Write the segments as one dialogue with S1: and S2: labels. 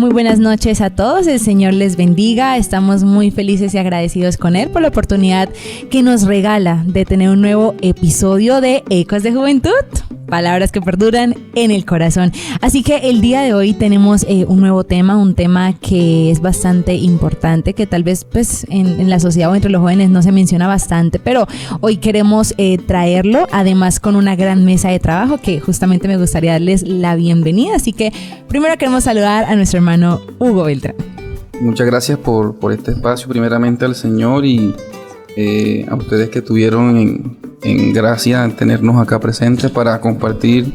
S1: Muy buenas noches a todos, el Señor les bendiga. Estamos muy felices y agradecidos con Él por la oportunidad que nos regala de tener un nuevo episodio de Ecos de Juventud, palabras que perduran en el corazón. Así que el día de hoy tenemos un nuevo tema, un tema que es bastante importante, que tal vez pues en la sociedad o entre los jóvenes no se menciona bastante, pero hoy queremos traerlo, además con una gran mesa de trabajo que justamente me gustaría darles la bienvenida. Así que primero queremos saludar a nuestro hermano Hugo Beltrán.
S2: Muchas gracias por este espacio, primeramente al Señor y a ustedes que tuvieron en gracia tenernos acá presentes para compartir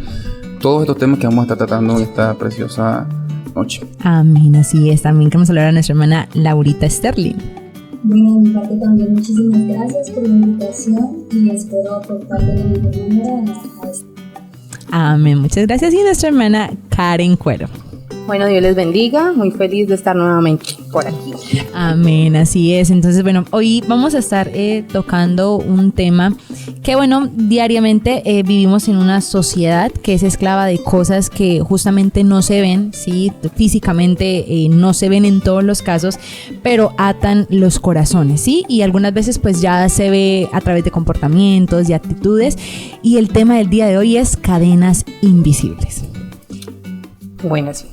S2: todos estos temas que vamos a estar tratando en esta preciosa noche.
S1: Amén, así es. También queremos saludar a nuestra hermana Laurita Sterling.
S3: Bueno, de mi parte también muchísimas gracias por la invitación y espero aportar de la mejor manera a esto.
S1: Amén, muchas gracias. Y nuestra hermana Karen Cuero.
S4: Bueno, Dios les bendiga, muy feliz de estar nuevamente por aquí.
S1: Amén, así es. Entonces, bueno, hoy vamos a estar tocando un tema que, bueno, diariamente vivimos en una sociedad que es esclava de cosas que justamente no se ven, ¿sí? Físicamente no se ven en todos los casos, pero atan los corazones, ¿sí? Y algunas veces pues ya se ve a través de comportamientos y actitudes. Y el tema del día de hoy es cadenas invisibles.
S4: Bueno, sí.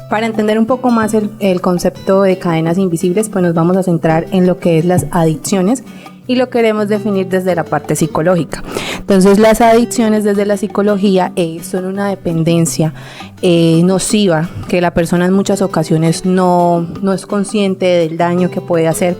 S4: Para entender un poco más el concepto de cadenas invisibles, pues nos vamos a centrar en lo que es las adicciones y lo queremos definir desde la parte psicológica. Entonces, las adicciones desde la psicología son una dependencia nociva que la persona en muchas ocasiones no es consciente del daño que puede hacer.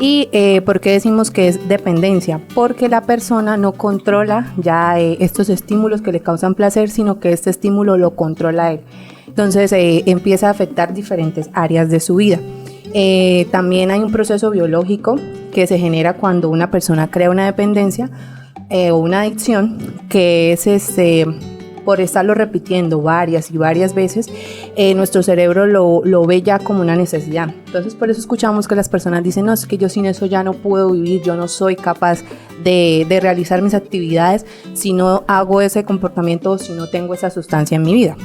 S4: ¿Y por qué decimos que es dependencia? Porque la persona no controla ya estos estímulos que le causan placer, sino que este estímulo lo controla él. Entonces empieza a afectar diferentes áreas de su vida. También hay un proceso biológico que se genera cuando una persona crea una dependencia o una adicción, que es por estarlo repitiendo varias y varias veces, nuestro cerebro lo ve ya como una necesidad. Entonces por eso escuchamos que las personas dicen, no, es que yo sin eso ya no puedo vivir, yo no soy capaz de realizar mis actividades si no hago ese comportamiento o si no tengo esa sustancia en mi vida.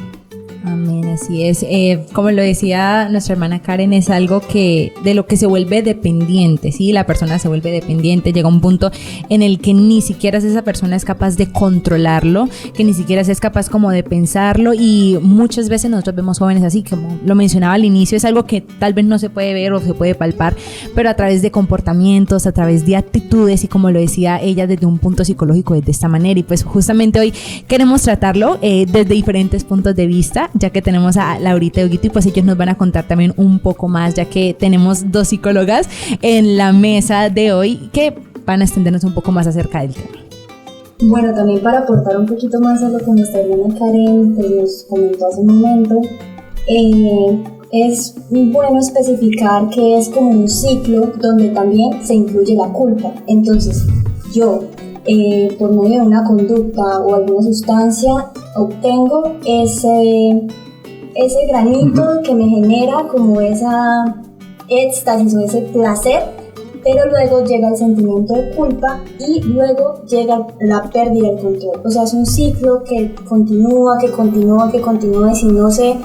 S1: Amén, así es. Como lo decía nuestra hermana Karen, es algo de lo que se vuelve dependiente, ¿sí? La persona se vuelve dependiente, llega a un punto en el que ni siquiera esa persona es capaz de controlarlo, que ni siquiera es capaz como de pensarlo, y muchas veces nosotros vemos jóvenes así, como lo mencionaba al inicio, es algo que tal vez no se puede ver o se puede palpar, pero a través de comportamientos, a través de actitudes, y como lo decía ella desde un punto psicológico, de esta manera. Y pues justamente hoy queremos tratarlo desde diferentes puntos de vista, ya que tenemos a Laurita y Huguito, y pues ellos nos van a contar también un poco más, ya que tenemos dos psicólogas en la mesa de hoy que van a extendernos un poco más acerca del tema.
S3: Bueno, también para aportar un poquito más a lo que nuestra hermana Karen nos comentó hace un momento, es bueno especificar que es como un ciclo donde también se incluye la culpa. Entonces, yo por medio de una conducta o alguna sustancia obtengo ese granito que me genera como esa éxtasis o ese placer, pero luego llega el sentimiento de culpa y luego llega la pérdida del control. O sea, es un ciclo que continúa y si no se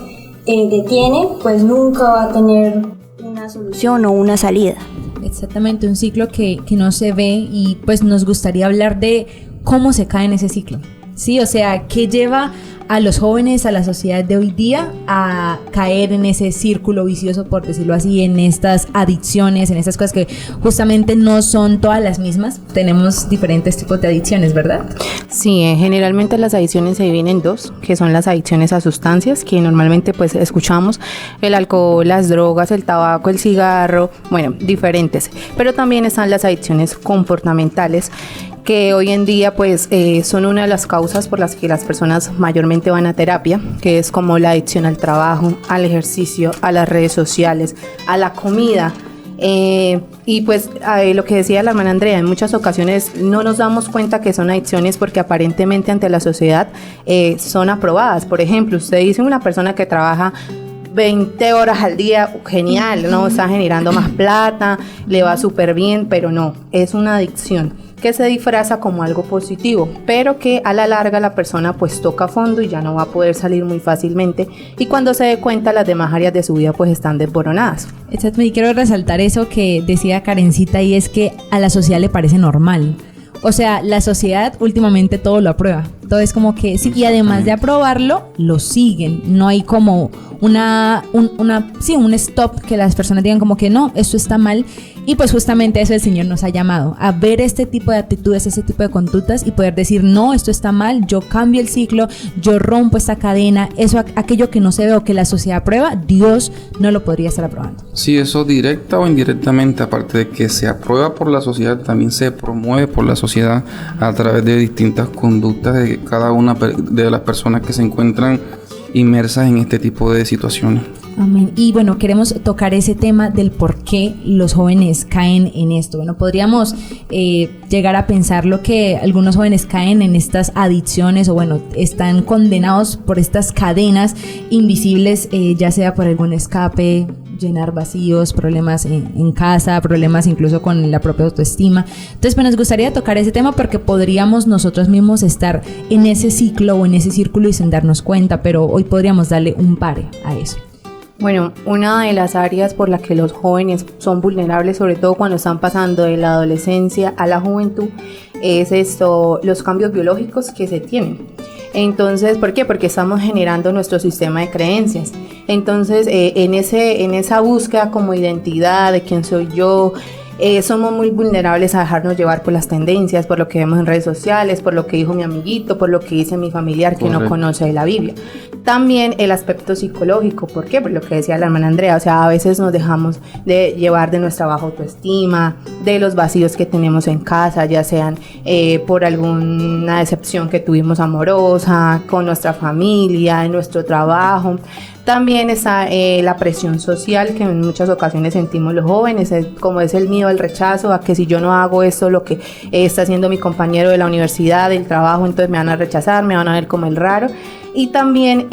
S3: detiene, pues nunca va a tener una solución o una salida.
S1: Exactamente, un ciclo que no se ve, y pues nos gustaría hablar de cómo se cae en ese ciclo, ¿sí? O sea, ¿qué lleva a los jóvenes, a la sociedad de hoy día a caer en ese círculo vicioso, por decirlo así, en estas adicciones, en estas cosas que justamente no son todas las mismas? Tenemos diferentes tipos de adicciones, ¿verdad?
S4: Sí, generalmente las adicciones se dividen en dos, que son las adicciones a sustancias, que normalmente pues escuchamos: el alcohol, las drogas, el tabaco, el cigarro, bueno, diferentes. Pero también están las adicciones comportamentales, que hoy en día pues son una de las causas por las que las personas mayormente van a terapia, que es como la adicción al trabajo, al ejercicio, a las redes sociales, a la comida. Y pues lo que decía la hermana Andrea, en muchas ocasiones no nos damos cuenta que son adicciones porque aparentemente ante la sociedad son aprobadas. Por ejemplo, usted dice una persona que trabaja 20 horas al día, genial, ¿no? Está generando más plata, le va súper bien, pero no, es una adicción. que se disfraza como algo positivo, pero que a la larga la persona pues toca fondo y ya no va a poder salir muy fácilmente, y cuando se dé cuenta las demás áreas de su vida pues están desboronadas.
S1: Exacto, y quiero resaltar eso que decía Karencita, y es que a la sociedad le parece normal. O sea, la sociedad últimamente todo lo aprueba. Todo es como que sí, y además de aprobarlo, lo siguen. No hay como un stop que las personas digan como que no, esto está mal. Y pues justamente eso el Señor nos ha llamado, a ver este tipo de actitudes, este tipo de conductas y poder decir, no, esto está mal, yo cambio el ciclo, yo rompo esta cadena. Eso, aquello que no se ve o que la sociedad aprueba, Dios no lo podría estar aprobando.
S2: Sí, eso directa o indirectamente, aparte de que se aprueba por la sociedad, también se promueve por la sociedad a través de distintas conductas de cada una de las personas que se encuentran inmersas en este tipo de situaciones.
S1: Amén. Y bueno, queremos tocar ese tema del por qué los jóvenes caen en esto. Bueno, podríamos llegar a pensar lo que algunos jóvenes caen en estas adicciones, o bueno, están condenados por estas cadenas invisibles, ya sea por algún escape, llenar vacíos, problemas en casa, problemas incluso con la propia autoestima. Entonces, pues nos gustaría tocar ese tema porque podríamos nosotros mismos estar en ese ciclo o en ese círculo y sin darnos cuenta, pero hoy podríamos darle un pare a eso.
S4: Bueno, una de las áreas por las que los jóvenes son vulnerables, sobre todo cuando están pasando de la adolescencia a la juventud, es los cambios biológicos que se tienen. Entonces, ¿por qué? Porque estamos generando nuestro sistema de creencias. Entonces, en esa búsqueda como identidad de quién soy yo, somos muy vulnerables a dejarnos llevar por las tendencias, por lo que vemos en redes sociales, por lo que dijo mi amiguito, por lo que dice mi familiar que no conoce de la Biblia. También el aspecto psicológico, ¿por qué? Por lo que decía la hermana Andrea, o sea, a veces nos dejamos de llevar de nuestra baja autoestima, de los vacíos que tenemos en casa, ya sean por alguna decepción que tuvimos amorosa, con nuestra familia, en nuestro trabajo. También está la presión social que en muchas ocasiones sentimos los jóvenes, como es el miedo al rechazo, a que si yo no hago esto, lo que está haciendo mi compañero de la universidad, del trabajo, entonces me van a rechazar, me van a ver como el raro. Y también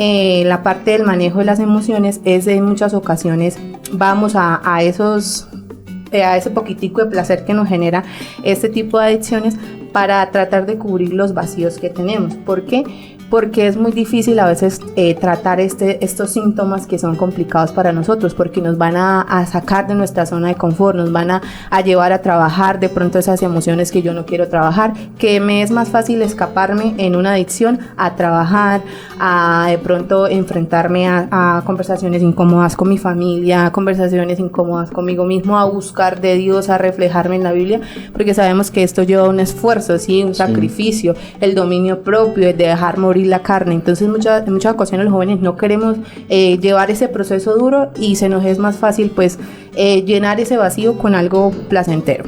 S4: la parte del manejo de las emociones es en muchas ocasiones vamos a ese poquitico de placer que nos genera este tipo de adicciones para tratar de cubrir los vacíos que tenemos. ¿Por qué? Porque es muy difícil a veces tratar estos síntomas que son complicados para nosotros, porque nos van a sacar de nuestra zona de confort, nos van a llevar a trabajar de pronto esas emociones que yo no quiero trabajar, que me es más fácil escaparme en una adicción a trabajar, a de pronto enfrentarme a conversaciones incómodas con mi familia, conversaciones incómodas conmigo mismo, a buscar de Dios, a reflejarme en la Biblia, porque sabemos que esto lleva un esfuerzo, ¿sí? Un sacrificio, el dominio propio, de dejar morir la carne. Entonces en muchas ocasiones los jóvenes no queremos llevar ese proceso duro y se nos es más fácil pues llenar ese vacío con algo placentero.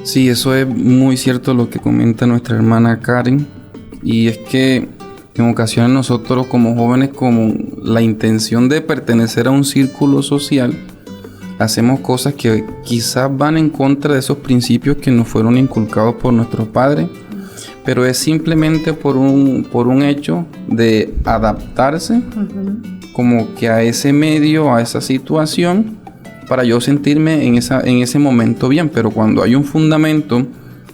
S2: Sí, eso es muy cierto lo que comenta nuestra hermana Karen, y es que en ocasiones nosotros como jóvenes, como la intención de pertenecer a un círculo social, hacemos cosas que quizás van en contra de esos principios que nos fueron inculcados por nuestros padres, pero es simplemente por un hecho de adaptarse como que a ese medio, a esa situación, para yo sentirme en ese momento bien. Pero cuando hay un fundamento,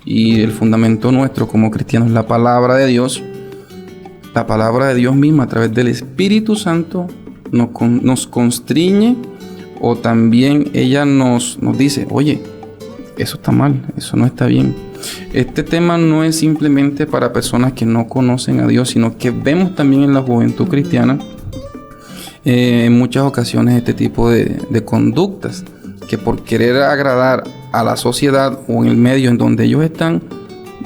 S2: y el fundamento nuestro como cristianos es la palabra de Dios, la palabra de Dios misma a través del Espíritu Santo nos constriñe, o también ella nos dice, oye, eso está mal, eso no está bien. Este tema no es simplemente para personas que no conocen a Dios, sino que vemos también en la juventud cristiana en muchas ocasiones este tipo de conductas que por querer agradar a la sociedad o en el medio en donde ellos están,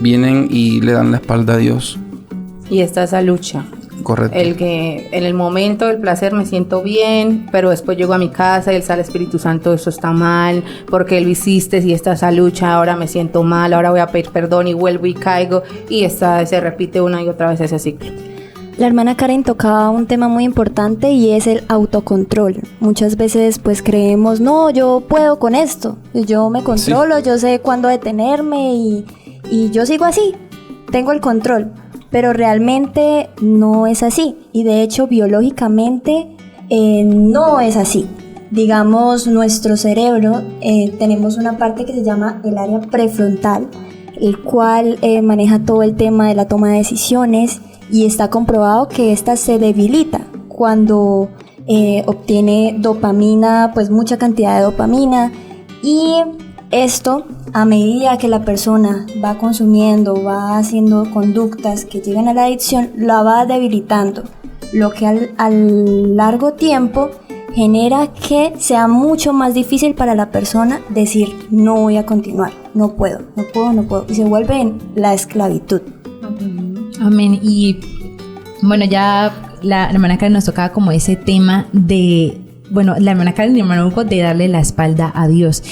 S2: vienen y le dan la espalda a Dios.
S4: Y está esa lucha.
S2: Correcto.
S4: El que en el momento del placer me siento bien, pero después llego a mi casa y el sale Espíritu Santo, eso está mal, porque lo hiciste, y está esa lucha, ahora me siento mal, ahora voy a pedir perdón y vuelvo y caigo, y se repite una y otra vez ese ciclo.
S3: La hermana Karen tocaba un tema muy importante y es el autocontrol. Muchas veces pues creemos, no, yo puedo con esto, yo me controlo, sí. Yo sé cuándo detenerme y yo sigo así, tengo el control. Pero realmente no es así, y de hecho biológicamente no es así. digamos, nuestro cerebro, tenemos una parte que se llama el área prefrontal, el cual maneja todo el tema de la toma de decisiones, y está comprobado que esta se debilita cuando obtiene dopamina, pues mucha cantidad de dopamina, y esto, a medida que la persona va consumiendo, va haciendo conductas que llegan a la adicción, la va debilitando, lo que al largo tiempo genera que sea mucho más difícil para la persona decir no voy a continuar, no puedo, y se vuelve en la esclavitud.
S1: Amén. Y bueno, ya la hermana Karen nos tocaba como ese tema de, bueno, la hermana Karen y el hermano Hugo, de darle la espalda a Dios.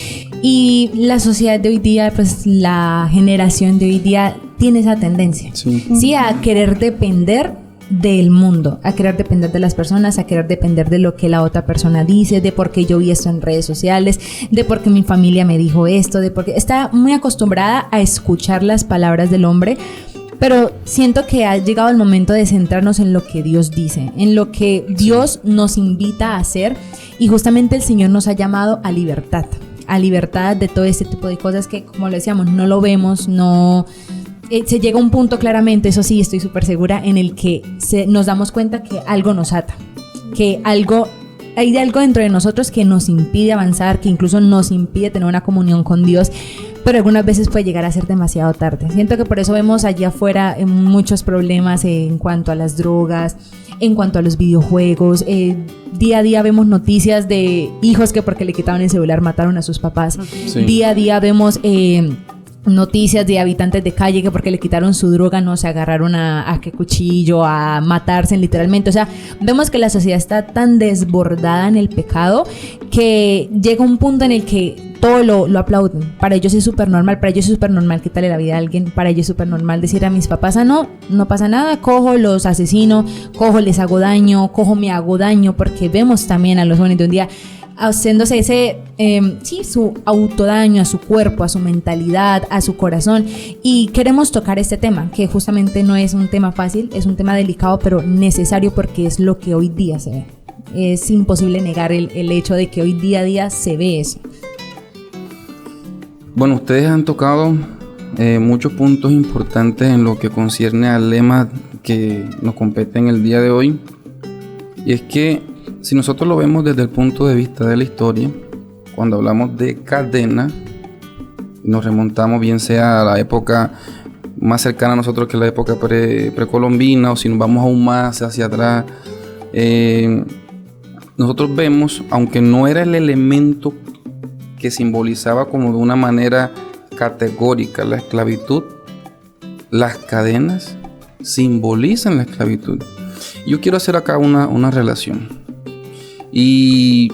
S1: Y la sociedad de hoy día, pues la generación de hoy día tiene esa tendencia, sí, a querer depender del mundo, a querer depender de las personas, a querer depender de lo que la otra persona dice, de por qué yo vi esto en redes sociales, de por qué mi familia me dijo esto, de por qué está muy acostumbrada a escuchar las palabras del hombre. Pero siento que ha llegado el momento de centrarnos en lo que Dios dice, en lo que Dios nos invita a hacer, y justamente el Señor nos ha llamado a libertad de todo este tipo de cosas que, como lo decíamos, no lo vemos, no... se llega a un punto claramente, eso sí, estoy súper segura, en el que nos damos cuenta que algo nos ata, que hay algo dentro de nosotros que nos impide avanzar, que incluso nos impide tener una comunión con Dios, pero algunas veces puede llegar a ser demasiado tarde. Siento que por eso vemos allá afuera muchos problemas en cuanto a las drogas, en cuanto a los videojuegos. Día a día vemos noticias de hijos que porque le quitaban el celular mataron a sus papás. Sí. Día a día vemos noticias de habitantes de calle que porque le quitaron su droga no se agarraron a qué cuchillo, a matarse literalmente. O sea, vemos que la sociedad está tan desbordada en el pecado que llega un punto en el que todo lo aplauden. Para ellos es súper normal, quitarle la vida a alguien, para ellos es súper normal decir a mis papás, no pasa nada, cojo, los asesino, cojo, les hago daño, cojo, me hago daño, porque vemos también a los jóvenes de un día haciéndose ese, su autodaño a su cuerpo, a su mentalidad, a su corazón. Y queremos tocar este tema, que justamente no es un tema fácil, es un tema delicado, pero necesario porque es lo que hoy día se ve. Es imposible negar el hecho de que hoy día a día se ve eso.
S2: Bueno, ustedes han tocado muchos puntos importantes en lo que concierne al lema que nos compete en el día de hoy. Y es que si nosotros lo vemos desde el punto de vista de la historia, cuando hablamos de cadena, nos remontamos bien sea a la época más cercana a nosotros que la época precolombina, o si nos vamos aún más hacia atrás, nosotros vemos, aunque no era el elemento que simbolizaba como de una manera categórica la esclavitud, las cadenas simbolizan la esclavitud. Yo quiero hacer acá una relación. Y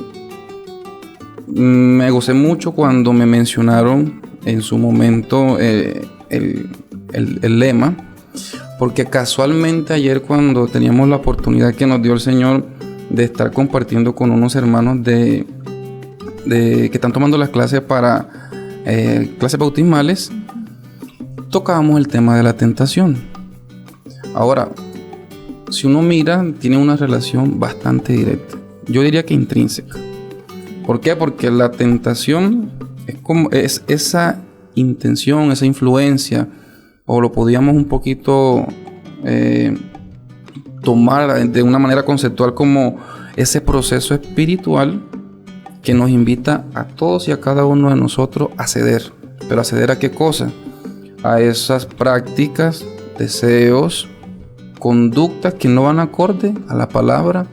S2: me gocé mucho cuando me mencionaron en su momento el lema, porque casualmente ayer, cuando teníamos la oportunidad que nos dio el Señor de estar compartiendo con unos hermanos que están tomando las clases para clases bautismales, tocábamos el tema de la tentación. Ahora, si uno mira, tiene una relación bastante directa. Yo diría que intrínseca. ¿Por qué? Porque la tentación es esa intención, esa influencia, o lo podíamos un poquito tomar de una manera conceptual como ese proceso espiritual que nos invita a todos y a cada uno de nosotros a ceder. ¿Pero a ceder a qué cosa? A esas prácticas, deseos, conductas que no van acorde a la palabra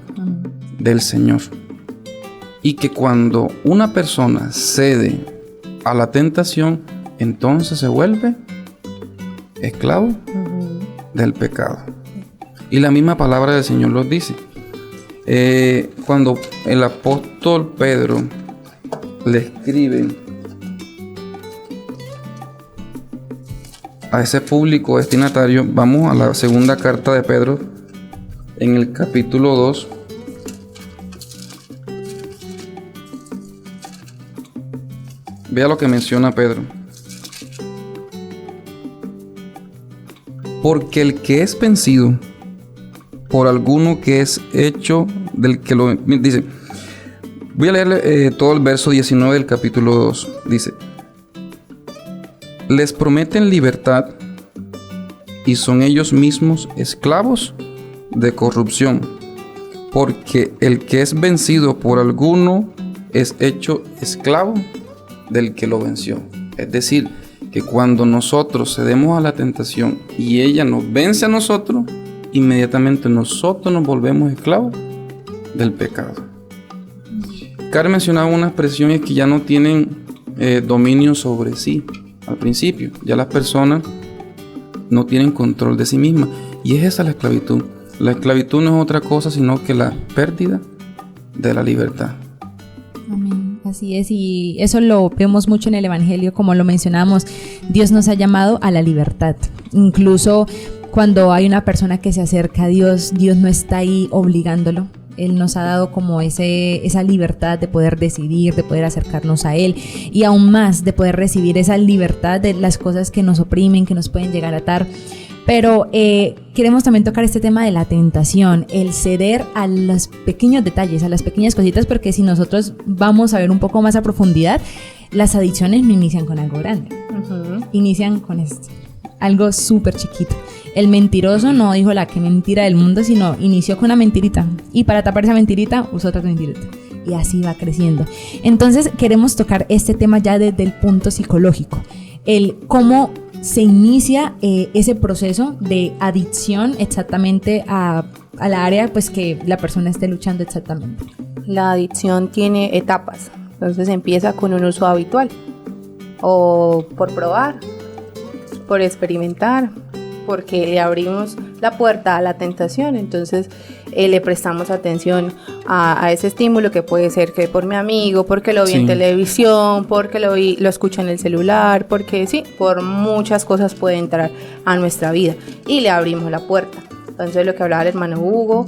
S2: del Señor. Y que cuando una persona cede a la tentación, entonces se vuelve esclavo del pecado. Y la misma palabra del Señor lo dice. Cuando el apóstol Pedro le escribe a ese público destinatario, vamos a la segunda carta de Pedro, en el capítulo 2. Vea lo que menciona Pedro. Porque el que es vencido por alguno que es hecho del que lo... Dice, Voy a leer todo el verso 19 del capítulo 2. Dice: les prometen libertad y son ellos mismos esclavos de corrupción, porque el que es vencido por alguno es hecho esclavo del que lo venció. Es decir, que cuando nosotros cedemos a la tentación y ella nos vence a nosotros, inmediatamente nosotros nos volvemos esclavos del pecado. Karen mencionaba unas expresiones que ya no tienen dominio sobre sí. Al principio, ya las personas no tienen control de sí mismas, y es esa la esclavitud. La esclavitud no es otra cosa sino que la pérdida de la libertad.
S1: Amén. Así es, y eso lo vemos mucho en el Evangelio, como lo mencionamos. Dios nos ha llamado a la libertad. Incluso cuando hay una persona que se acerca a Dios, Dios no está ahí obligándolo. Él nos ha dado como esa libertad de poder decidir, de poder acercarnos a Él, y aún más de poder recibir esa libertad de las cosas que nos oprimen, que nos pueden llegar a atar. Pero queremos también tocar este tema de la tentación, el ceder a los pequeños detalles, a las pequeñas cositas, porque si nosotros vamos a ver un poco más a profundidad, las adicciones no inician con algo grande, inician con algo súper chiquito. El mentiroso no dijo la que mentira del mundo, sino inició con una mentirita, y para tapar esa mentirita usó otra mentirita, y así va creciendo. Entonces queremos tocar este tema ya desde el punto psicológico, el cómo se inicia ese proceso de adicción exactamente a la área pues que la persona esté luchando exactamente.
S4: La adicción tiene etapas, entonces empieza con un uso habitual, o por probar, por experimentar, porque le abrimos la puerta a la tentación. Entonces le prestamos atención a ese estímulo, que puede ser que por mi amigo, porque lo vi en televisión, porque lo escucho en el celular, porque sí, por muchas cosas puede entrar a nuestra vida, y le abrimos la puerta. Entonces, lo que hablaba el hermano Hugo,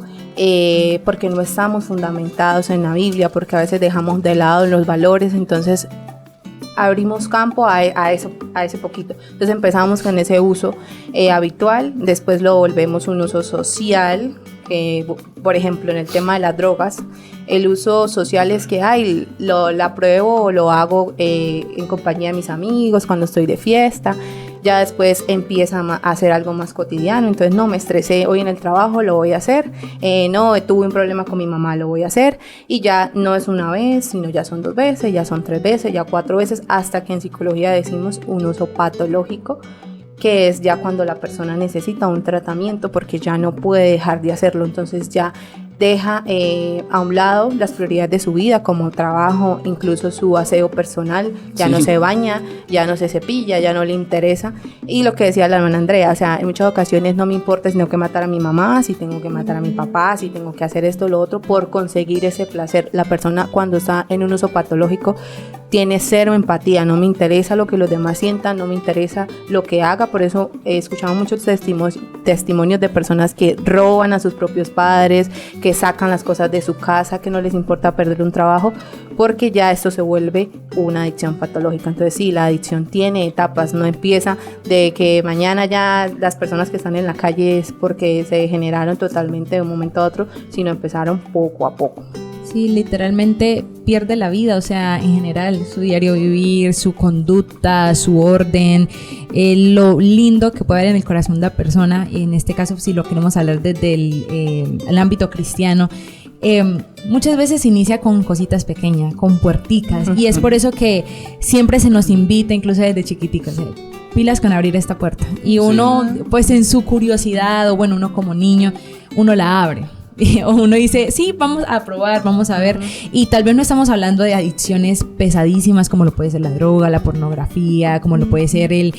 S4: porque no estamos fundamentados en la Biblia, porque a veces dejamos de lado los valores, entonces abrimos campo a ese poquito. Entonces empezamos con ese uso habitual, después lo volvemos un uso social, que por ejemplo en el tema de las drogas, el uso social es que la pruebo o lo hago en compañía de mis amigos cuando estoy de fiesta. Ya después empieza a hacer algo más cotidiano, entonces no, me estresé hoy en el trabajo, lo voy a hacer, no, tuve un problema con mi mamá, lo voy a hacer, y ya no es una vez, sino ya son 2 veces, ya son 3 veces, ya 4 veces, hasta que en psicología decimos un uso patológico, que es ya cuando la persona necesita un tratamiento porque ya no puede dejar de hacerlo, entonces ya deja a un lado las prioridades de su vida, como trabajo, incluso su aseo personal, ya no se baña, ya no se cepilla, ya no le interesa. Y lo que decía la hermana Andrea, o sea, en muchas ocasiones no me importa si tengo que matar a mi mamá, si tengo que matar a mi papá, si tengo que hacer esto o lo otro por conseguir ese placer. La persona, cuando está en un uso patológico, tiene cero empatía, no me interesa lo que los demás sientan, no me interesa lo que haga. Por eso he escuchado muchos testimonios de personas que roban a sus propios padres, que sacan las cosas de su casa, que no les importa perder un trabajo, porque ya esto se vuelve una adicción patológica. Entonces sí, la adicción tiene etapas, no empieza de que mañana ya las personas que están en la calle es porque se degeneraron totalmente de un momento a otro, sino empezaron poco a poco.
S1: Sí, literalmente pierde la vida, o sea, en general, su diario vivir, su conducta, su orden, lo lindo que puede haber en el corazón de la persona. En este caso, si lo queremos hablar desde el ámbito cristiano, muchas veces inicia con cositas pequeñas, con puerticas, y es por eso que siempre se nos invita, incluso desde chiquiticos, pilas con abrir esta puerta, y uno, pues en su curiosidad, o bueno, uno como niño, uno la abre. O uno dice, sí, vamos a probar, vamos a ver. Y tal vez no estamos hablando de adicciones pesadísimas como lo puede ser la droga, la pornografía, como lo puede ser el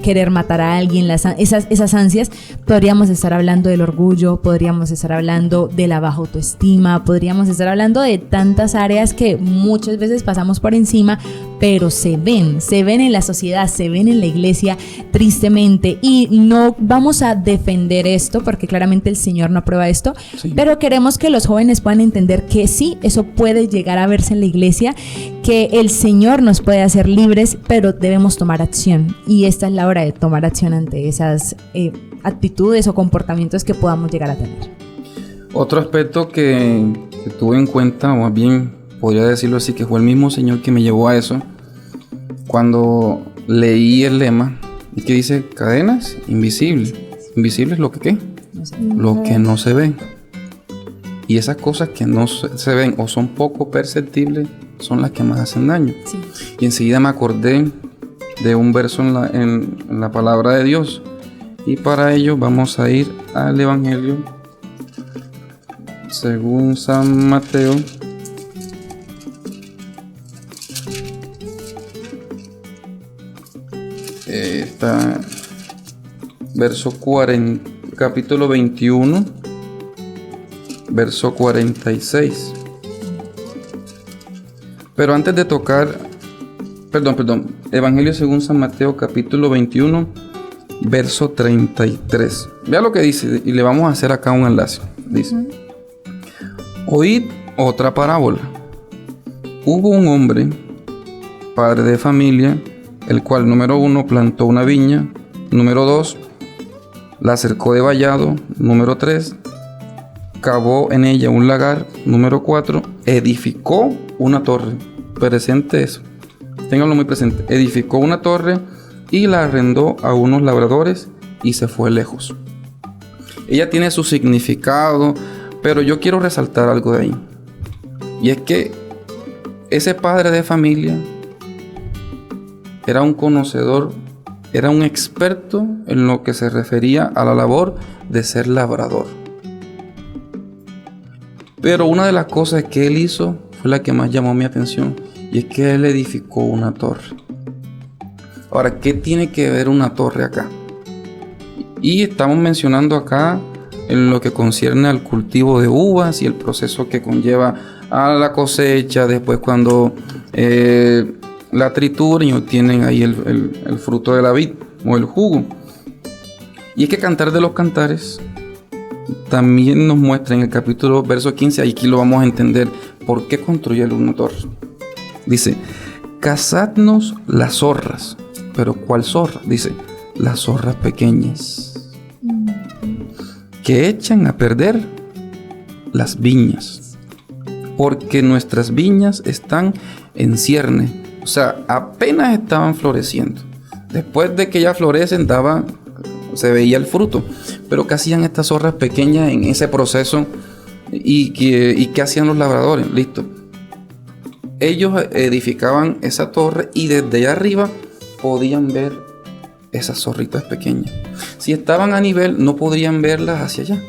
S1: querer matar a alguien, esas ansias. Podríamos estar hablando del orgullo, podríamos estar hablando de la baja autoestima, podríamos estar hablando de tantas áreas que muchas veces pasamos por encima, pero se ven en la sociedad, se ven en la iglesia, tristemente. Y no vamos a defender esto, porque claramente el Señor no aprueba esto, pero queremos que los jóvenes puedan entender que sí, eso puede llegar a verse en la iglesia, que el Señor nos puede hacer libres, pero debemos tomar acción, y esta es la hora de tomar acción ante esas actitudes o comportamientos que podamos llegar a tener.
S2: Otro aspecto que tuve en cuenta, o más bien podría decirlo así, que fue el mismo Señor que me llevó a eso, cuando leí el lema, y que dice, cadenas invisibles. Invisibles lo que ¿qué? Lo que no se ve. Y esas cosas que no se ven o son poco perceptibles son las que más hacen daño. Sí. Y enseguida me acordé de un verso en la palabra de Dios. Y para ello vamos a ir al Evangelio según San Mateo. Está verso 40, capítulo 21, verso 46. Pero antes de tocar, Evangelio según San Mateo, capítulo 21, verso 33. Vea lo que dice, y le vamos a hacer acá un enlace. Dice: oíd otra parábola. Hubo un hombre, padre de familia, el cual, número 1, plantó una viña, número 2, la cercó de vallado, número 3, cavó en ella un lagar, número 4, edificó una torre. Presente eso, ténganlo muy presente. Edificó una torre y la arrendó a unos labradores y se fue lejos. Ella tiene su significado, pero yo quiero resaltar algo de ahí. Y es que ese padre de familia era un conocedor, era un experto en lo que se refería a la labor de ser labrador. Pero una de las cosas que él hizo fue la que más llamó mi atención, y es que él edificó una torre. Ahora, ¿qué tiene que ver una torre acá? Y estamos mencionando acá en lo que concierne al cultivo de uvas y el proceso que conlleva a la cosecha, después cuando la trituran y obtienen ahí el fruto de la vid o el jugo. Y es que Cantar de los Cantares también nos muestra en el capítulo verso 15, aquí lo vamos a entender, por qué construye una torre. Dice: cazadnos las zorras. ¿Pero cuál zorra? Dice: las zorras pequeñas, que echan a perder las viñas, porque nuestras viñas están en cierne. O sea, apenas estaban floreciendo. Después de que ya florecen, se veía el fruto. Pero ¿qué hacían estas zorras pequeñas en ese proceso? ¿Y qué hacían los labradores? Listo. Ellos edificaban esa torre y desde allá arriba podían ver esas zorritas pequeñas. Si estaban a nivel, no podrían verlas hacia allá.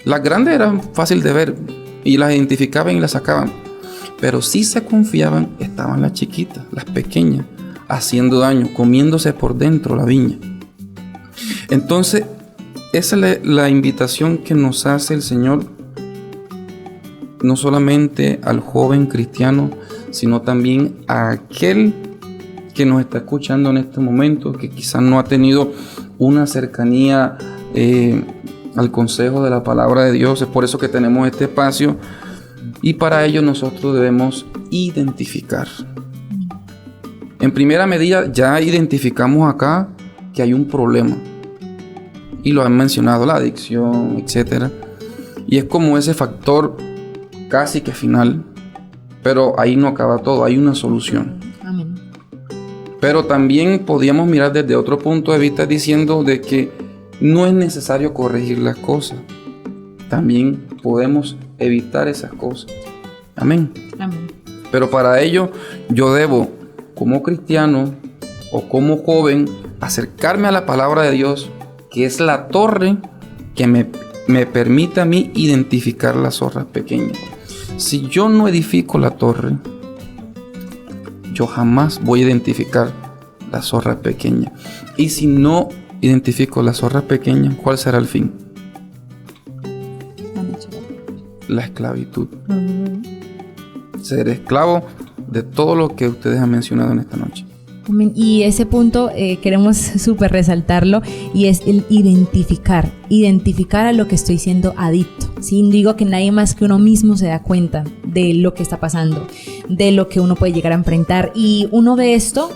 S2: Las grandes eran fácil de ver y las identificaban y las sacaban. Pero si se confiaban, estaban las chiquitas, las pequeñas, haciendo daño, comiéndose por dentro la viña. Entonces, esa es la invitación que nos hace el Señor, no solamente al joven cristiano, sino también a aquel que nos está escuchando en este momento, que quizás no ha tenido una cercanía al consejo de la palabra de Dios. Es por eso que tenemos este espacio. Y para ello nosotros debemos identificar. En primera medida ya identificamos acá que hay un problema. Y lo han mencionado, la adicción, etc. Y es como ese factor casi que final. Pero ahí no acaba todo, hay una solución.
S1: Amén.
S2: Pero también podíamos mirar desde otro punto de vista diciendo de que no es necesario corregir las cosas. También podemos evitar esas cosas. Amén.
S1: Amén.
S2: Pero para ello yo debo, como cristiano o como joven, acercarme a la palabra de Dios, que es la torre que me permite a mí identificar las zorras pequeñas. Si yo no edifico la torre, yo jamás voy a identificar las zorras pequeñas. Y si no identifico las zorras pequeñas, ¿cuál será el fin? La esclavitud. Ser esclavo de todo lo que ustedes han mencionado en esta noche.
S1: Y ese punto queremos súper resaltarlo, y es el identificar a lo que estoy siendo adicto. ¿Sí? Digo que nadie más que uno mismo se da cuenta de lo que está pasando, de lo que uno puede llegar a enfrentar. Y uno de esto,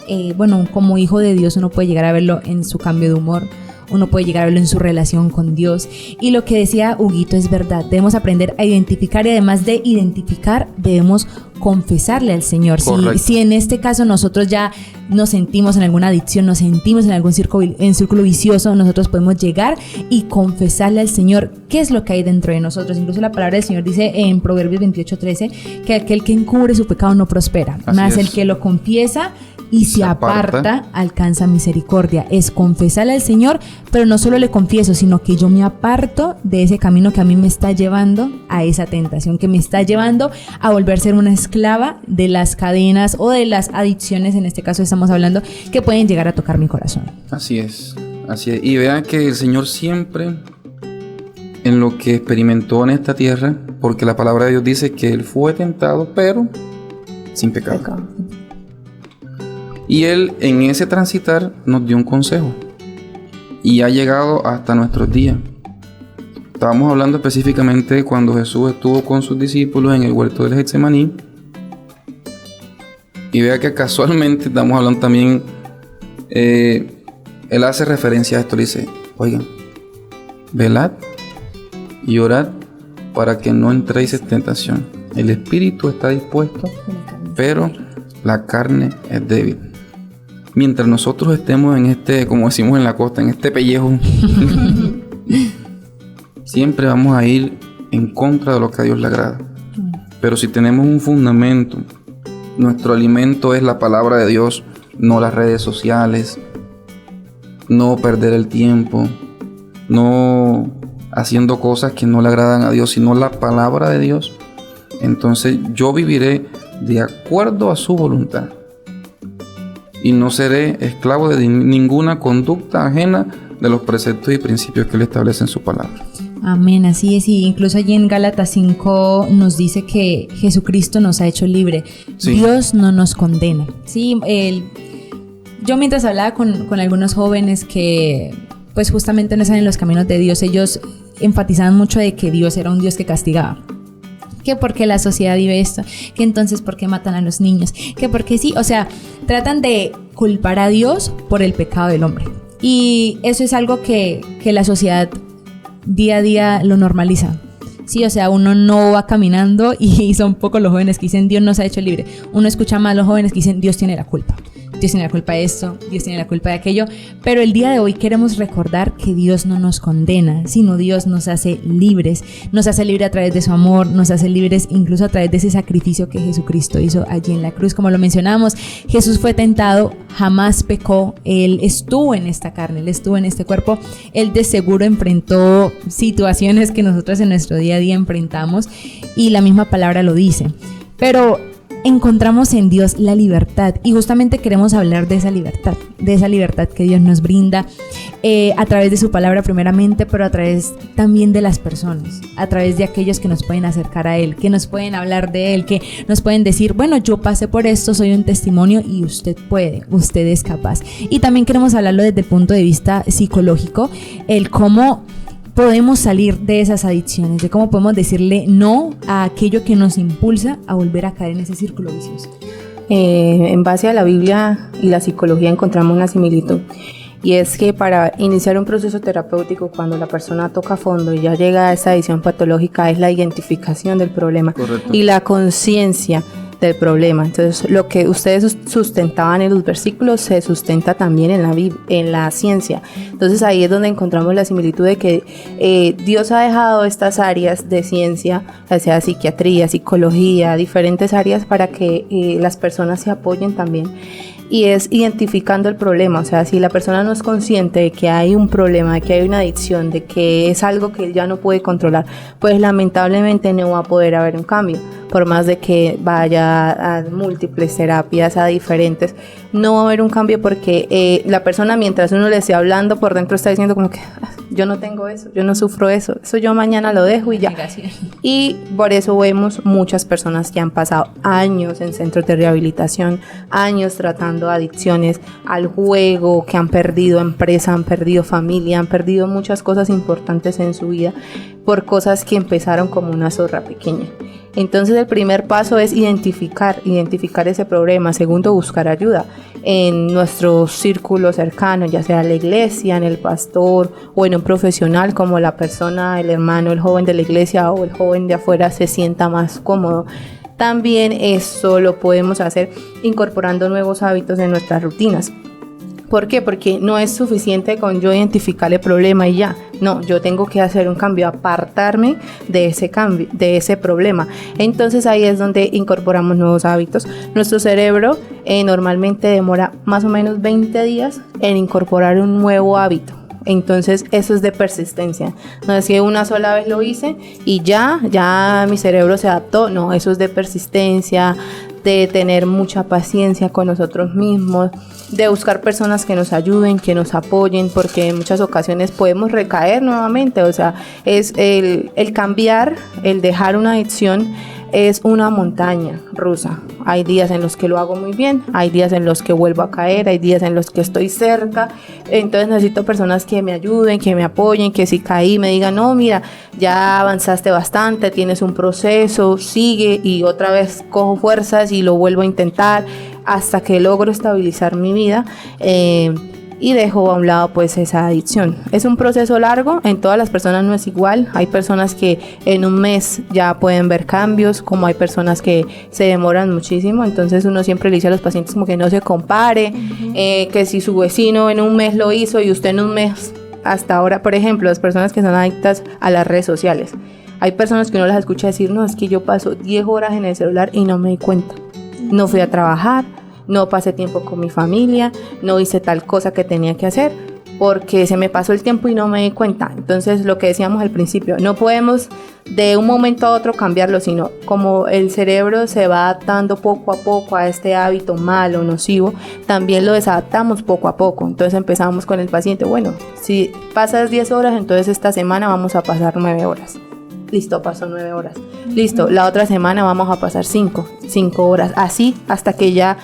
S1: como hijo de Dios, uno puede llegar a verlo en su cambio de humor, uno puede llegar a verlo en su relación con Dios. Y lo que decía Huguito es verdad, debemos aprender a identificar y además de identificar, debemos confesarle al Señor. Si en este caso nosotros ya nos sentimos en alguna adicción, nos sentimos en algún círculo vicioso, nosotros podemos llegar y confesarle al Señor qué es lo que hay dentro de nosotros. Incluso la palabra del Señor dice en Proverbios 28:13 que aquel que encubre su pecado no prospera, más el que lo confiesa y se aparta alcanza misericordia. Es confesarle al Señor, pero no solo le confieso, sino que yo me aparto de ese camino que a mí me está llevando a esa tentación, que me está llevando a volver a ser una esclava de las cadenas o de las adicciones, en este caso estamos hablando, que pueden llegar a tocar mi corazón.
S2: Así es. Y vean que el Señor siempre, en lo que experimentó en esta tierra, porque la palabra de Dios dice que Él fue tentado, pero sin pecado. Y Él en ese transitar nos dio un consejo y ha llegado hasta nuestros días. Estábamos hablando específicamente cuando Jesús estuvo con sus discípulos en el huerto del Getsemaní. Y vea que casualmente estamos hablando también, Él hace referencia a esto, le dice, oigan, velad y orad para que no entréis en tentación. El espíritu está dispuesto, pero la carne es débil. Mientras nosotros estemos en este, como decimos en la costa, en este pellejo, siempre vamos a ir en contra de lo que a Dios le agrada. Pero si tenemos un fundamento, nuestro alimento es la palabra de Dios, no las redes sociales, no perder el tiempo, no haciendo cosas que no le agradan a Dios, sino la palabra de Dios, entonces yo viviré de acuerdo a su voluntad y no seré esclavo de ninguna conducta ajena de los preceptos y principios que Él establece en su palabra.
S1: Amén, así es. Y incluso allí en Gálatas 5 nos dice que Jesucristo nos ha hecho libre. Sí. Dios no nos condena. Sí, yo mientras hablaba con algunos jóvenes que pues justamente no están en los caminos de Dios, ellos enfatizaban mucho de que Dios era un Dios que castigaba. Que porque la sociedad vive esto, que entonces por qué matan a los niños, que porque sí, o sea, tratan de culpar a Dios por el pecado del hombre. Y eso es algo que la sociedad día a día lo normaliza. Sí, o sea, uno no va caminando y son pocos los jóvenes que dicen Dios nos ha hecho libre. Uno escucha más a los jóvenes que dicen Dios tiene la culpa. Dios tiene la culpa de esto, Dios tiene la culpa de aquello, pero el día de hoy queremos recordar que Dios no nos condena, sino Dios nos hace libres a través de su amor, nos hace libres incluso a través de ese sacrificio que Jesucristo hizo allí en la cruz. Como lo mencionamos, Jesús fue tentado, jamás pecó, Él estuvo en esta carne, Él estuvo en este cuerpo, Él de seguro enfrentó situaciones que nosotros en nuestro día a día enfrentamos y la misma palabra lo dice, pero encontramos en Dios la libertad y justamente queremos hablar de esa libertad que Dios nos brinda a través de su palabra primeramente, pero a través también de las personas, a través de aquellos que nos pueden acercar a Él, que nos pueden hablar de Él, que nos pueden decir, bueno, yo pasé por esto, soy un testimonio y usted puede, usted es capaz. Y también queremos hablarlo desde el punto de vista psicológico, el cómo podemos salir de esas adicciones, de cómo podemos decirle no a aquello que nos impulsa a volver a caer en ese círculo vicioso.
S4: En base a la Biblia y la psicología encontramos una similitud, y es que para iniciar un proceso terapéutico, cuando la persona toca fondo y ya llega a esa adicción patológica, es la identificación del problema. Correcto. Y la conciencia del problema. Entonces, lo que ustedes sustentaban en los versículos se sustenta también en la ciencia. Entonces, ahí es donde encontramos la similitud de que Dios ha dejado estas áreas de ciencia, ya sea psiquiatría, psicología, diferentes áreas para que las personas se apoyen también. Y es identificando el problema, o sea, si la persona no es consciente de que hay un problema, de que hay una adicción, de que es algo que él ya no puede controlar, pues lamentablemente no va a poder haber un cambio, por más de que vaya a múltiples terapias, a diferentes, no va a haber un cambio porque la persona, mientras uno le esté hablando, por dentro está diciendo como que yo no tengo eso, yo no sufro eso yo mañana lo dejo y ya. Y por eso vemos muchas personas que han pasado años en centros de rehabilitación, años tratando adicciones al juego, que han perdido empresa, han perdido familia, han perdido muchas cosas importantes en su vida, por cosas que empezaron como una zorra pequeña. Entonces el primer paso es identificar ese problema. Segundo, buscar ayuda en nuestro círculo cercano, ya sea la iglesia, en el pastor o en un profesional, como la persona, el hermano, el joven de la iglesia o el joven de afuera se sienta más cómodo. También eso lo podemos hacer incorporando nuevos hábitos en nuestras rutinas. ¿Por qué? Porque no es suficiente con yo identificar el problema y ya. No, yo tengo que hacer un cambio, apartarme de ese cambio, de ese problema. Entonces ahí es donde incorporamos nuevos hábitos. Nuestro cerebro normalmente demora más o menos 20 días en incorporar un nuevo hábito. Entonces eso es de persistencia. No es que una sola vez lo hice y ya mi cerebro se adaptó. No, eso es de persistencia, de tener mucha paciencia con nosotros mismos, de buscar personas que nos ayuden, que nos apoyen, porque en muchas ocasiones podemos recaer nuevamente. O sea, es el cambiar, el dejar una adicción es una montaña rusa. Hay días en los que lo hago muy bien, hay días en los que vuelvo a caer, hay días en los que estoy cerca. Entonces necesito personas que me ayuden, que me apoyen, que si caí me digan, no, mira, ya avanzaste bastante, tienes un proceso, sigue, y otra vez cojo fuerzas y lo vuelvo a intentar hasta que logro estabilizar mi vida. Y dejo a un lado pues esa adicción. Es un proceso largo, en todas las personas no es igual. Hay personas que en un mes ya pueden ver cambios, como hay personas que se demoran muchísimo. Entonces uno siempre le dice a los pacientes como que no se compare, que si su vecino en un mes lo hizo y usted en un mes, hasta ahora, por ejemplo, las personas que son adictas a las redes sociales. Hay personas que uno las escucha decir, no, es que yo paso 10 horas en el celular y no me di cuenta. No fui a trabajar, no pasé tiempo con mi familia, no hice tal cosa que tenía que hacer porque se me pasó el tiempo y no me di cuenta. Entonces, lo que decíamos al principio, no podemos de un momento a otro cambiarlo, sino como el cerebro se va adaptando poco a poco a este hábito malo, nocivo, también lo desadaptamos poco a poco. Entonces empezamos con el paciente, bueno, si pasas 10 horas, entonces esta semana vamos a pasar 9 horas. Listo, pasó 9 horas. Listo, la otra semana vamos a pasar 5 horas. Así hasta que ya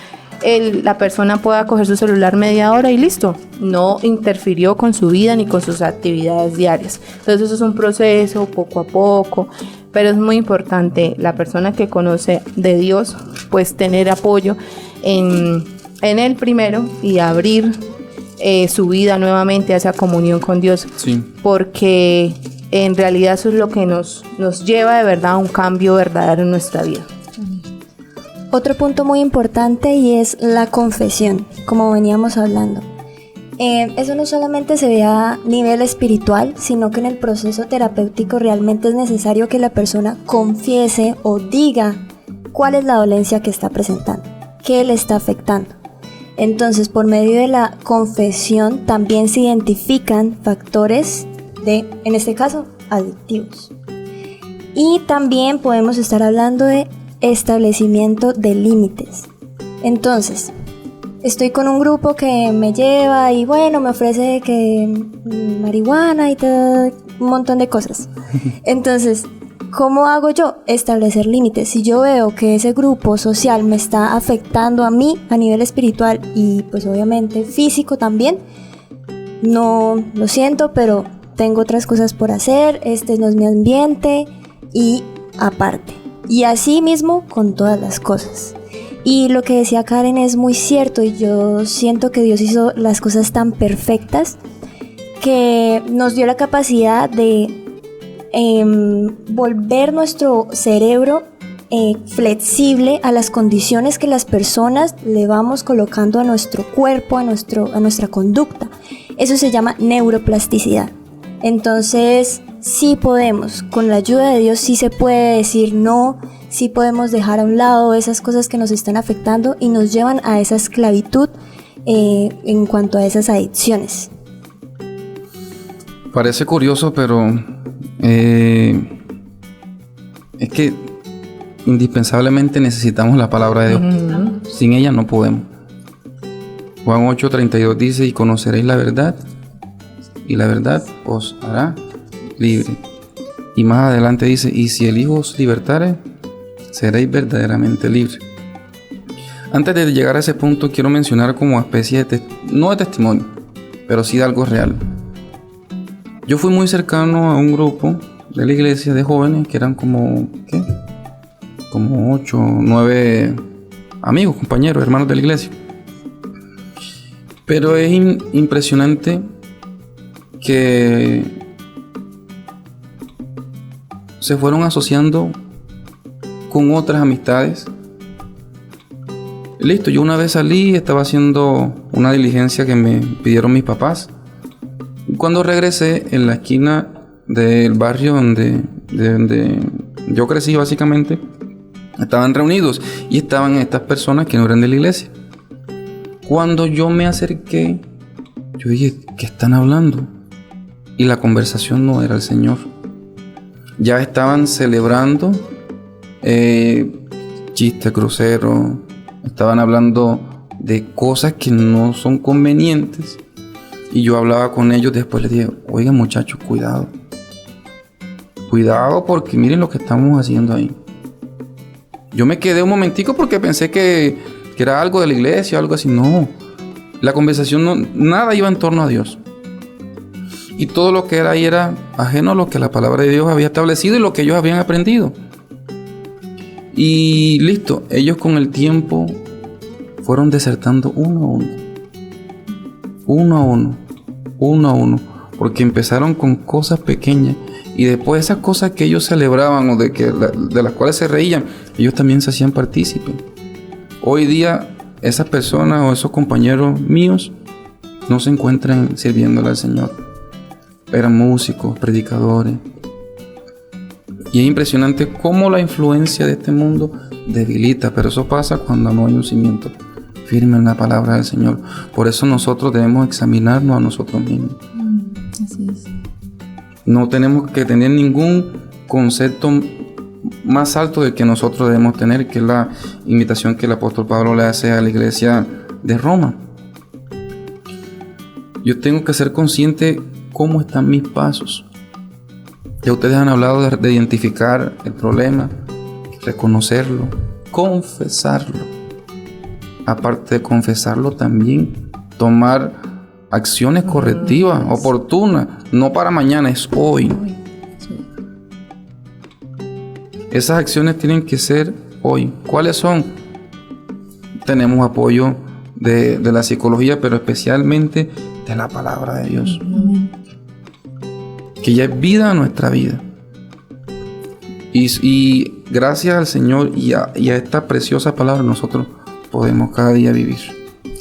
S4: la persona pueda coger su celular media hora y listo. No interfirió con su vida ni con sus actividades diarias. Entonces eso es un proceso poco a poco. Pero es muy importante la persona que conoce de Dios, pues tener apoyo en Él primero y abrir su vida nuevamente a esa comunión con Dios.
S2: Sí.
S4: Porque en realidad eso es lo que nos lleva de verdad a un cambio verdadero en nuestra vida.
S3: Otro punto muy importante y es la confesión, como veníamos hablando. Eso no solamente se ve a nivel espiritual, sino que en el proceso terapéutico realmente es necesario que la persona confiese o diga cuál es la dolencia que está presentando, qué le está afectando. Entonces, por medio de la confesión también se identifican factores en este caso, adictivos. Y también podemos estar hablando de establecimiento de límites. Entonces, estoy con un grupo que me lleva y bueno, me ofrece que marihuana y todo, un montón de cosas. Entonces, ¿cómo hago yo? Establecer límites. Si yo veo que ese grupo social me está afectando a mí a nivel espiritual y pues obviamente físico también, no lo siento, pero tengo otras cosas por hacer, este no es mi ambiente y aparte. Y así mismo con todas las cosas. Y lo que decía Karen es muy cierto y yo siento que Dios hizo las cosas tan perfectas que nos dio la capacidad de volver nuestro cerebro flexible a las condiciones que las personas le vamos colocando a nuestro cuerpo, a nuestra conducta. Eso se llama neuroplasticidad. Entonces, sí podemos, con la ayuda de Dios sí se puede decir no, sí podemos dejar a un lado esas cosas que nos están afectando y nos llevan a esa esclavitud en cuanto a esas adicciones.
S2: Parece curioso, pero es que indispensablemente necesitamos la palabra de Dios. Sin ella no podemos. Juan 8:32 dice, y conoceréis la verdad, y la verdad os hará libre. Y más adelante dice, y si el Hijo os libertare, seréis verdaderamente libres. Antes de llegar a ese punto, quiero mencionar como especie de no de testimonio, pero sí de algo real. Yo fui muy cercano a un grupo de la iglesia de jóvenes, que eran como 8 o 9 amigos, compañeros, hermanos de la iglesia. Pero es impresionante que se fueron asociando con otras amistades. Listo, yo una vez salí, estaba haciendo una diligencia que me pidieron mis papás. Cuando regresé, en la esquina del barrio donde yo crecí, básicamente, estaban reunidos y estaban estas personas que no eran de la iglesia. Cuando yo me acerqué, yo dije, ¿qué están hablando? Y la conversación no era el Señor. Ya estaban celebrando chistes groseros, estaban hablando de cosas que no son convenientes. Y yo hablaba con ellos, después les dije, oigan muchachos, cuidado. Cuidado porque miren lo que estamos haciendo ahí. Yo me quedé un momentico porque pensé que era algo de la iglesia, algo así. No, la conversación nada iba en torno a Dios. Y todo lo que era ahí era ajeno a lo que la palabra de Dios había establecido y lo que ellos habían aprendido. Y listo, ellos con el tiempo fueron desertando uno a uno, porque empezaron con cosas pequeñas y después esas cosas que ellos celebraban o de las cuales se reían, ellos también se hacían partícipes. Hoy día esas personas o esos compañeros míos no se encuentran sirviéndole al Señor. Eran músicos, predicadores. Y es impresionante cómo la influencia de este mundo debilita, pero eso pasa cuando no hay un cimiento firme en la palabra del Señor. Por eso nosotros debemos examinarnos a nosotros mismos.
S1: Así es.
S2: No tenemos que tener ningún concepto más alto del que nosotros debemos tener, que es la invitación que el apóstol Pablo le hace a la iglesia de Roma. Yo tengo que ser consciente cómo están mis pasos. Ya ustedes han hablado de identificar el problema, reconocerlo, confesarlo. Aparte de confesarlo, también tomar acciones correctivas, oportunas, no para mañana, es hoy. Esas acciones tienen que ser hoy. ¿Cuáles son? Tenemos apoyo de la psicología, pero especialmente de la palabra de Dios. Que ya es vida a nuestra vida. Y gracias al Señor y a esta preciosa palabra nosotros podemos cada día vivir.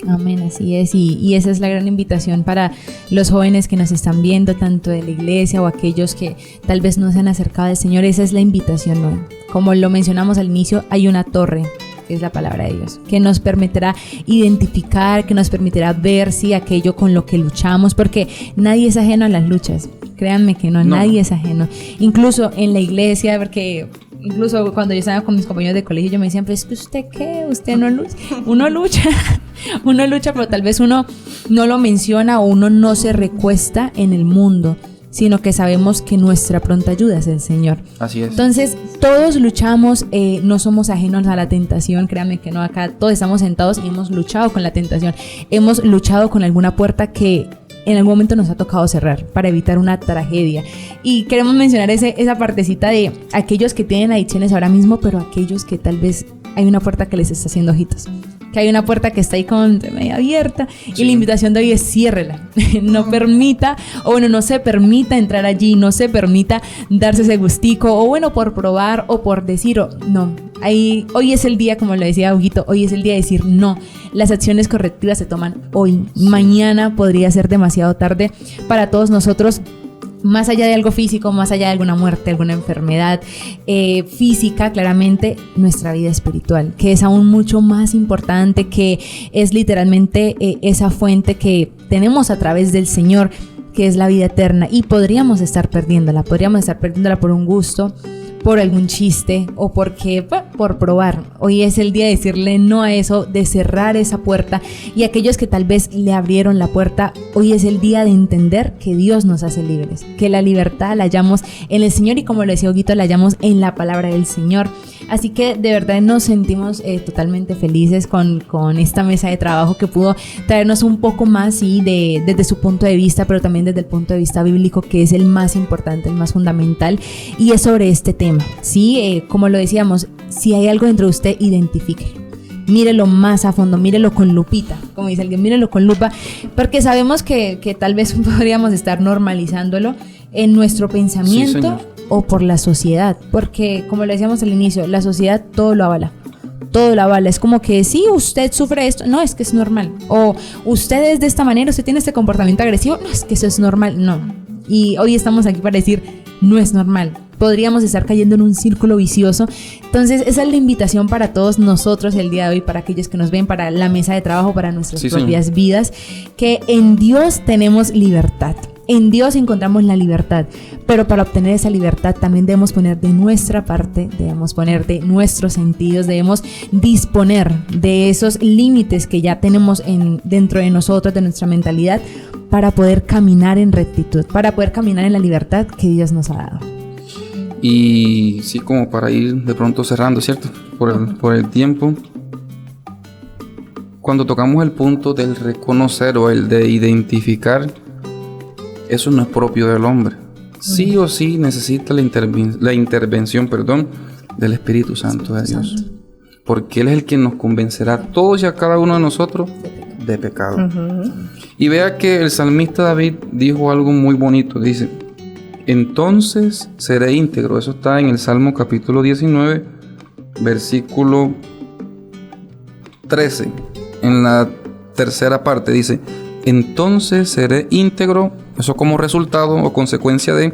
S1: Amén, así es. Y esa es la gran invitación para los jóvenes que nos están viendo, tanto de la iglesia o aquellos que tal vez no se han acercado al Señor. Esa es la invitación, ¿no? Como lo mencionamos al inicio, hay una torre, que es la palabra de Dios, que nos permitirá identificar, que nos permitirá ver si aquello con lo que luchamos, porque nadie es ajeno a las luchas. Créanme que no, nadie es ajeno. Incluso en la iglesia, porque incluso cuando yo estaba con mis compañeros de colegio, yo me decían, pues, ¿usted qué? ¿Usted no lucha? Uno lucha, pero tal vez uno no lo menciona o uno no se recuesta en el mundo, sino que sabemos que nuestra pronta ayuda es el Señor.
S2: Así es.
S1: Entonces, todos luchamos, no somos ajenos a la tentación, créanme que no, acá todos estamos sentados y hemos luchado con la tentación, hemos luchado con alguna puerta que en algún momento nos ha tocado cerrar para evitar una tragedia. Y queremos mencionar esa partecita de aquellos que tienen adicciones ahora mismo, pero aquellos que tal vez hay una puerta que les está haciendo ojitos, que hay una puerta que está ahí con media abierta, sí. Y la invitación de hoy es ciérrela. No permita, o bueno, no se permita entrar allí, no se permita darse ese gustico, o bueno, por probar o por decir, no. Hoy es el día, como lo decía Huguito, hoy es el día de decir no. Las acciones correctivas se toman hoy. Mañana podría ser demasiado tarde para todos nosotros. Más allá de algo físico, más allá de alguna muerte, alguna enfermedad física, claramente nuestra vida espiritual, que es aún mucho más importante, que es literalmente esa fuente que tenemos a través del Señor, que es la vida eterna, y podríamos estar perdiéndola por un gusto, por algún chiste o porque por probar. Hoy es el día de decirle no a eso, de cerrar esa puerta, y aquellos que tal vez le abrieron la puerta, hoy es el día de entender que Dios nos hace libres, que la libertad la hallamos en el Señor, y como lo decía Huguito, la hallamos en la palabra del Señor. Así que de verdad nos sentimos totalmente felices con esta mesa de trabajo que pudo traernos un poco más, sí, desde su punto de vista, pero también desde el punto de vista bíblico, que es el más importante, el más fundamental, y es sobre este tema, ¿sí? Como lo decíamos, si hay algo dentro de usted, identifíquelo. Mírelo más a fondo, mírelo con lupita, como dice alguien, mírelo con lupa, porque sabemos que tal vez podríamos estar normalizándolo en nuestro pensamiento, sí, o por la sociedad, porque como lo decíamos al inicio, la sociedad todo lo avala. Todo lo avala, es como que sí, usted sufre esto, no, es que es normal, o usted es de esta manera, usted tiene este comportamiento agresivo, no, es que eso es normal, no. Y hoy estamos aquí para decir, no es normal. Podríamos estar cayendo en un círculo vicioso. Entonces esa es la invitación para todos nosotros el día de hoy, para aquellos que nos ven, para la mesa de trabajo, para nuestras propias vidas, que en Dios tenemos libertad. En Dios encontramos la libertad, pero para obtener esa libertad también debemos poner de nuestra parte, debemos poner de nuestros sentidos, debemos disponer de esos límites que ya tenemos dentro de nosotros, de nuestra mentalidad, para poder caminar en rectitud, para poder caminar en la libertad que Dios nos ha dado.
S2: Y sí, como para ir de pronto cerrando, ¿cierto? Por el tiempo. Cuando tocamos el punto del reconocer o el de identificar, eso no es propio del hombre. Sí o sí necesita la intervención del Espíritu Santo de Dios. Porque Él es el quien nos convencerá a todos y a cada uno de nosotros de pecado. Y vea que el salmista David dijo algo muy bonito. Dice, entonces seré íntegro. Eso está en el Salmo capítulo 19, versículo 13. En la tercera parte dice, entonces seré íntegro, eso como resultado o consecuencia de,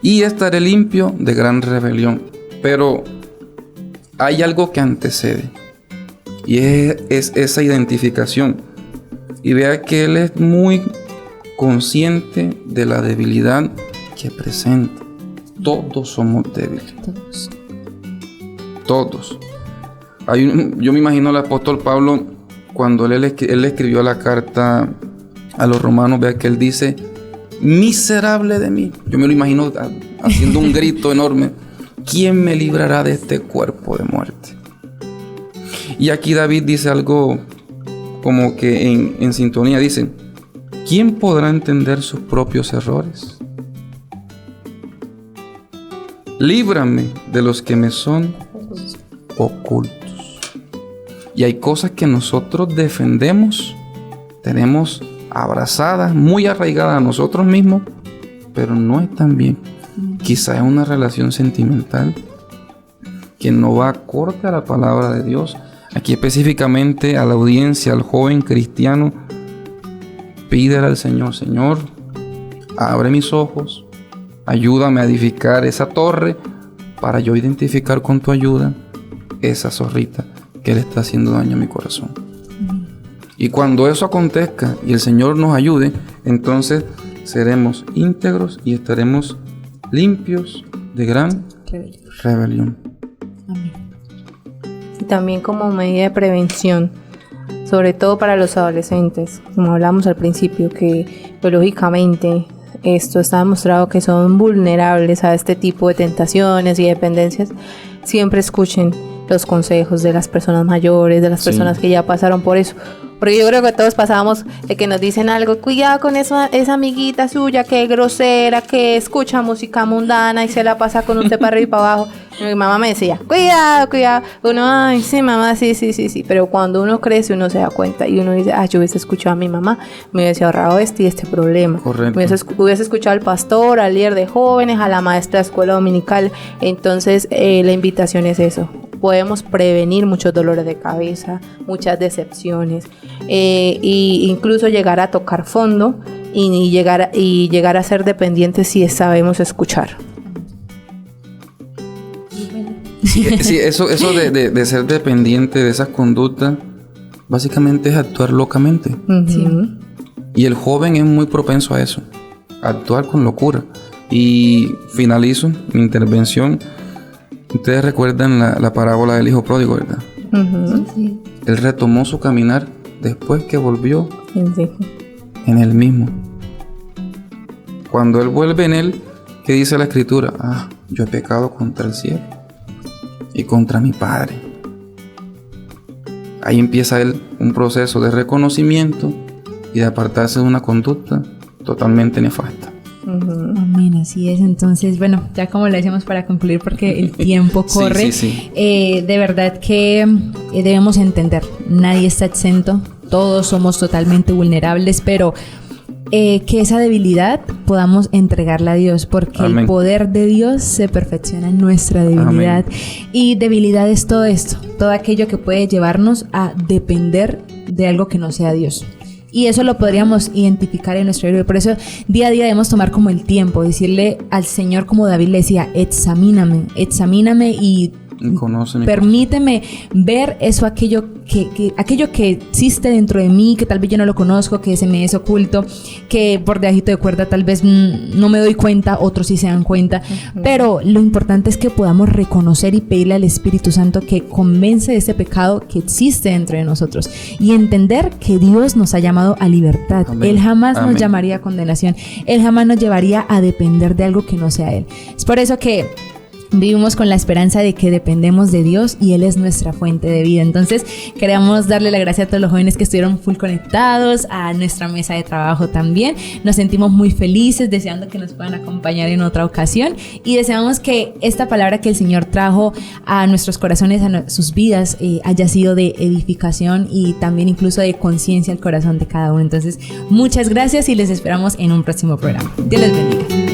S2: y estaré limpio de gran rebelión. Pero hay algo que antecede, y es esa identificación. Y vea que Él es muy consciente de la debilidad que presenta. Todos somos débiles. Todos. Yo me imagino al apóstol Pablo cuando él escribió la carta a los romanos. Vea que él dice, miserable de mí. Yo me lo imagino haciendo un grito enorme. ¿Quién me librará de este cuerpo de muerte? Y aquí David dice algo como que en sintonía. Dice, ¿quién podrá entender sus propios errores? Líbrame de los que me son ocultos. Y hay cosas que nosotros defendemos, tenemos abrazadas, muy arraigadas a nosotros mismos, pero no están bien. Quizá es una relación sentimental que no va acorde a la palabra de Dios. Aquí específicamente a la audiencia, al joven cristiano, pídele al Señor, Señor, abre mis ojos, ayúdame a edificar esa torre para yo identificar con tu ayuda esa zorrita que le está haciendo daño a mi corazón. Y cuando eso acontezca y el Señor nos ayude, entonces seremos íntegros y estaremos limpios de gran rebelión.
S4: Amén. Y también como medida de prevención, sobre todo para los adolescentes, como hablamos al principio, que biológicamente esto está demostrado que son vulnerables a este tipo de tentaciones y dependencias, siempre escuchen los consejos de las personas mayores, de las personas que ya pasaron por eso. Porque yo creo que todos pasamos de que nos dicen algo, cuidado con esa amiguita suya que es grosera, que escucha música mundana y se la pasa con usted para arriba y para abajo. Y mi mamá me decía, cuidado. Uno, ay, sí, mamá, sí. Pero cuando uno crece, uno se da cuenta y uno dice, yo hubiese escuchado a mi mamá, me hubiese ahorrado este problema.
S2: Correcto.
S4: Hubiese escuchado al pastor, al líder de jóvenes, a la maestra de escuela dominical. Entonces, la invitación es eso. Podemos prevenir muchos dolores de cabeza, muchas decepciones, e incluso llegar a tocar fondo y llegar a ser dependientes si sabemos escuchar.
S2: Sí, eso de ser dependiente de esas conductas, básicamente es actuar locamente.
S4: Sí.
S2: Y el joven es muy propenso a eso, a actuar con locura. Y finalizo mi intervención Ustedes recuerdan la parábola del hijo pródigo, ¿verdad?
S3: Sí.
S2: Él retomó su caminar después que volvió
S4: Sí.
S2: en él mismo. Cuando él vuelve en él, ¿qué dice la Escritura? Yo he pecado contra el cielo y contra mi Padre. Ahí empieza él un proceso de reconocimiento y de apartarse de una conducta totalmente nefasta.
S1: Amén, así es. Entonces, bueno, ya como lo decíamos para concluir, porque el tiempo corre,
S2: Sí.
S1: De verdad que debemos entender, nadie está exento, todos somos totalmente vulnerables, pero que esa debilidad podamos entregarla a Dios, porque
S2: Amén.
S1: el poder de Dios se perfecciona en nuestra debilidad.
S2: Amén.
S1: Y debilidad es todo esto, todo aquello que puede llevarnos a depender de algo que no sea Dios. Y eso lo podríamos identificar en nuestro libro. Por eso día a día debemos tomar como el tiempo, decirle al Señor, como David le decía, examíname y
S2: Conóceme.
S1: permíteme ver eso, aquello que existe dentro de mí, que tal vez yo no lo conozco, que se me es oculto, que por debajito de cuerda tal vez no me doy cuenta, otros sí se dan cuenta. Pero lo importante es que podamos reconocer y pedirle al Espíritu Santo que convence de ese pecado que existe dentro de nosotros y entender que Dios nos ha llamado a libertad.
S2: Amén.
S1: Él jamás
S2: Amén.
S1: nos llamaría a condenación. Él jamás nos llevaría a depender de algo que no sea Él. Es por eso que vivimos con la esperanza de que dependemos de Dios y Él es nuestra fuente de vida. Entonces queremos darle la gracia a todos los jóvenes que estuvieron full conectados, a nuestra mesa de trabajo también. Nos sentimos muy felices, deseando que nos puedan acompañar en otra ocasión, y deseamos que esta palabra que el Señor trajo a nuestros corazones, a sus vidas, haya sido de edificación y también incluso de conciencia al corazón de cada uno. Entonces muchas gracias y les esperamos en un próximo programa. Dios les bendiga.